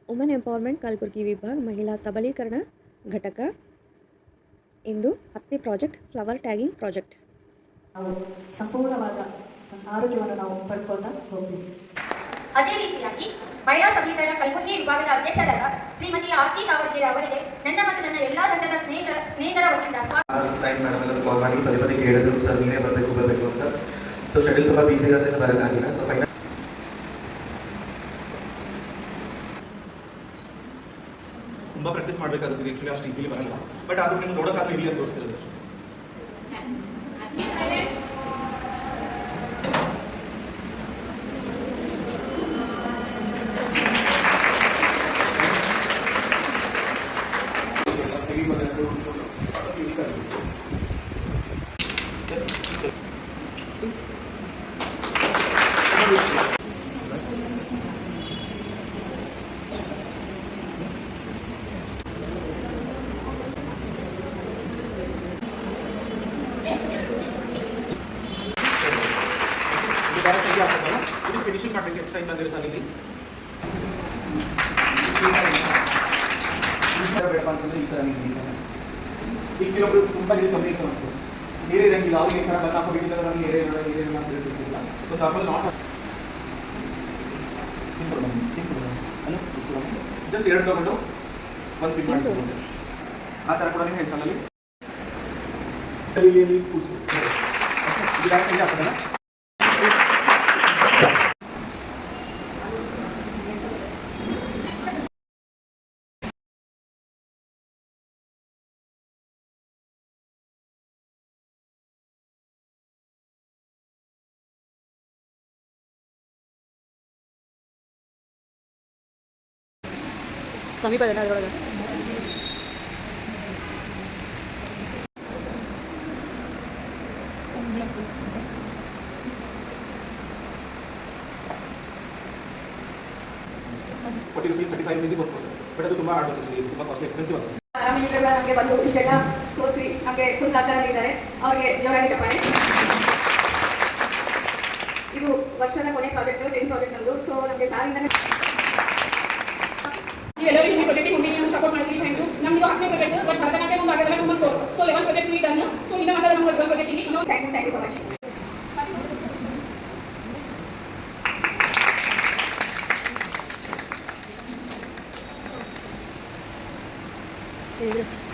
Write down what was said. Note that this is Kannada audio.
ವುಮೆನ್ ಎಂಪವರ್ಮೆಂಟ್ ಕಲಬುರಗಿ ವಿಭಾಗ ಮಹಿಳಾ ಸಬಲೀಕರಣ ಘಟಕ ಇಂದು 10ನೇ ಪ್ರಾಜೆಕ್ಟ್ ಫ್ಲವರ್ ಟ್ಯಾಗಿಂಗ್ ಪ್ರಾಜೆಕ್ಟ್. ನಾವು ಸಂಪೂರ್ಣವಾದ ಆರೋಗ್ಯವನ್ನು ನಾವು ಪಡ್ಕೊಳ್ತಾ ಹೋಗ್ತೀವಿ. ಅದೇ ರೀತಿಯಾಗಿ ಮಹಿಳಾ ಸಬಲೀಕರಣ ಕಲಬುರಗಿ ವಿಭಾಗದ ಅಧ್ಯಕ್ಷರಾದ ಶ್ರೀಮತಿ ಆರ್ತಿ ಕಾವರ್ಗೆರೆ ಅವರಿಗೆ ನನ್ನ ಮತ್ತು ನನ್ನ ಎಲ್ಲಾ ತಂಡದ ಸ್ನೇಹಿತರ ವತಿಯಿಂದ ಕಾಲ್ ಮಾಡಿ ಪದೇ ಪದೇ ಕೇಳಿದ್ರು, ಸರ್ ನೀವೇ ಬರಬೇಕು ಅಂತ. ಸೊ ಶೆಡ್ಯೂಲ್ ತುಂಬ ಬಿಸಿ ಇರೋದ್ರಿಂದ ಬರೋಕ್ಕಾಗಿಲ್ಲ. ಸೊ ಫೈನಲ್ ತುಂಬ ಪ್ರಾಕ್ಟೀಸ್ ಮಾಡಬೇಕಾಗುತ್ತೆ. ಆ್ಯಕ್ಚುಲಿ ಅಷ್ಟು ಈಸಿಲಿ ಬರಲ್ಲ, ಬಟ್ ಅದು ನಿಮ್ಗೆ ನೋಡೋಕ್ಕಾದ್ರೂ ಇಲ್ಲಿ ಅಂತ ತೋರಿಸ್ತಿರೋದು ಅಷ್ಟೇ. ಇದು ಫಿನಿಶಿಂಗ್ ಮಾಡಲಿಕ್ಕೆ ಎಕ್ಸ್ಟ್ರಾ ಟೈಮ್ ಬಂದಿರುತ್ತೆ. ಇಲ್ಲಿ ಬೇಡಪ್ಪ ಅಂತಂದ್ರೆ ಈ ಥರ ಈಗ ಕೆಲವೊಬ್ರು ತುಂಬ ನೀರು ಕಮ್ಮಿ ಇತ್ತು, ನೀರೇ ಇರಂಗಿಲ್ಲ. ಅವ್ರಿಗೆ ಈ ಥರ ಬಂದು ಹಾಕೋಬೇಕಿಲ್ಲ, ನಮಗೆ ನೀರೇ ಅಂತ ಹೇಳ್ತಿರ್ತಿಲ್ಲ. ಸೊ ಸಾಕಲ್ಲಿ ನಾಟ್ ಜಸ್ಟ್ 2 ತಗೊಂಡು ಒಂದು ಪಿನ್ ಮಾಡಿ ಆ ಥರ ಕೂಡ ನೀವು ಹೆಸರಲ್ಲಿ ಕೂರಿಸಿ ಇದು ಡೈರೆಕ್ಟಾಗಿ ಹಾಕೋದಲ್ಲ. ಸಮೀಪ ಜನ ಅದರೊಳಗೆ ₹40 ₹35 ಬರ್ಬೋದು, ಬಟ್ ಅದು ತುಂಬ ಹಾರ್ಡ್ ಆಗುತ್ತೆ, ತುಂಬ ಕಾಸ್ಟ್ಲಿ ಎಕ್ಸ್ಪೆನ್ಸಿವ್ ಆಗುತ್ತೆ. ಆರಾಮಿಲ್ಲ ನಮಗೆ ಬಂದು ಇಷ್ಟೆಲ್ಲ ತೋರಿಸಿ ನಮಗೆ ಫುಲ್ ಸಹಕಾರ ನೀಡಿದ್ದಾರೆ. ಅವರಿಗೆ ಜೋರಾಗಿ ಚಪ್ಪಾಳೆ. ಇದು ವರ್ಷದ ಕೊನೆ ಪ್ರಾಜೆಕ್ಟ್, 10 ಪ್ರಾಜೆಕ್ಟ್ ನಮ್ಮದು. ಸೊ ನಮಗೆ ಸಾರಿಂದನೇ ನೀವೆಲ್ಲರೂ ನಿಮ್ಮ ಪ್ರಾಜೆಕ್ಟ್ ಮುಂದೆ ಸಪೋರ್ಟ್ ಮಾಡಿದ್ರಿ. Thank you. ನಮ್ದು 10ನೇ ಪ್ರಾಜೆಕ್ಟ್, ಬಟ್ ಭರತನಾಟ್ಯ ಒಂದು ಆಗೋದಲ್ಲ, ತುಂಬ scores. So 11 project we done. So ಇನ್ನೂ ಆಗೋದು ನಮ್ಮ 12 ಪ್ರಾಜೆಕ್ಟ್ ಇಲ್ಲಿ. Thank you so much. ಹೇಳಿದ್ರು